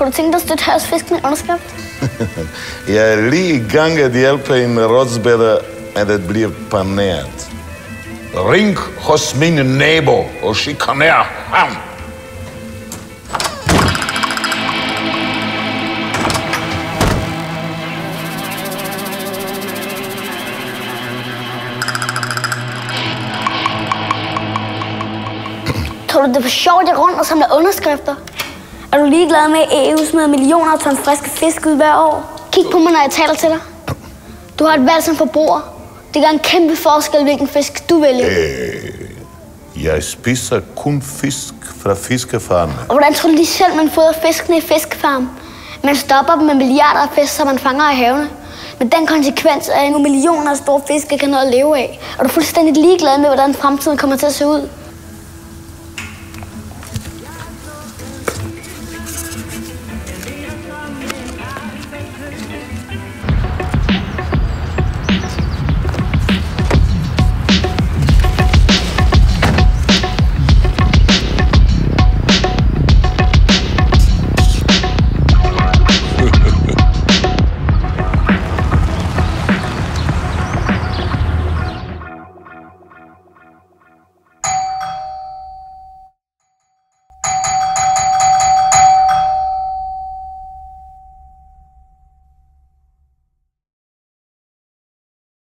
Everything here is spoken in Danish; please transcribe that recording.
Kunne du tænke dig at støtte Højres Fisk med underskrift? Jeg er lige i gang at hjælpe en rådsbætter med at blive paneret. Ring hos mine nabo og chikaner ham. Tror du, det er for sjovt, at jeg rundt og samler underskrifter? Er du ligeglad med, at EU smider millioner af ton friske fisk ud hver år? Kig på mig, når jeg taler til dig. Du har et valg som forbruger. Det gør en kæmpe forskel, hvilken fisk du vælger. Jeg spiser kun fisk fra fiskefarmen. Og hvordan tror du lige selv, man fodrer fiskene i fiskefarmen? Man stopper dem med milliarder af fisk, som man fanger i havene. Men den konsekvens er, at nogle millioner af store fisk ikke kan noget at leve af. Og du er fuldstændig ligeglad med, hvordan fremtiden kommer til at se ud.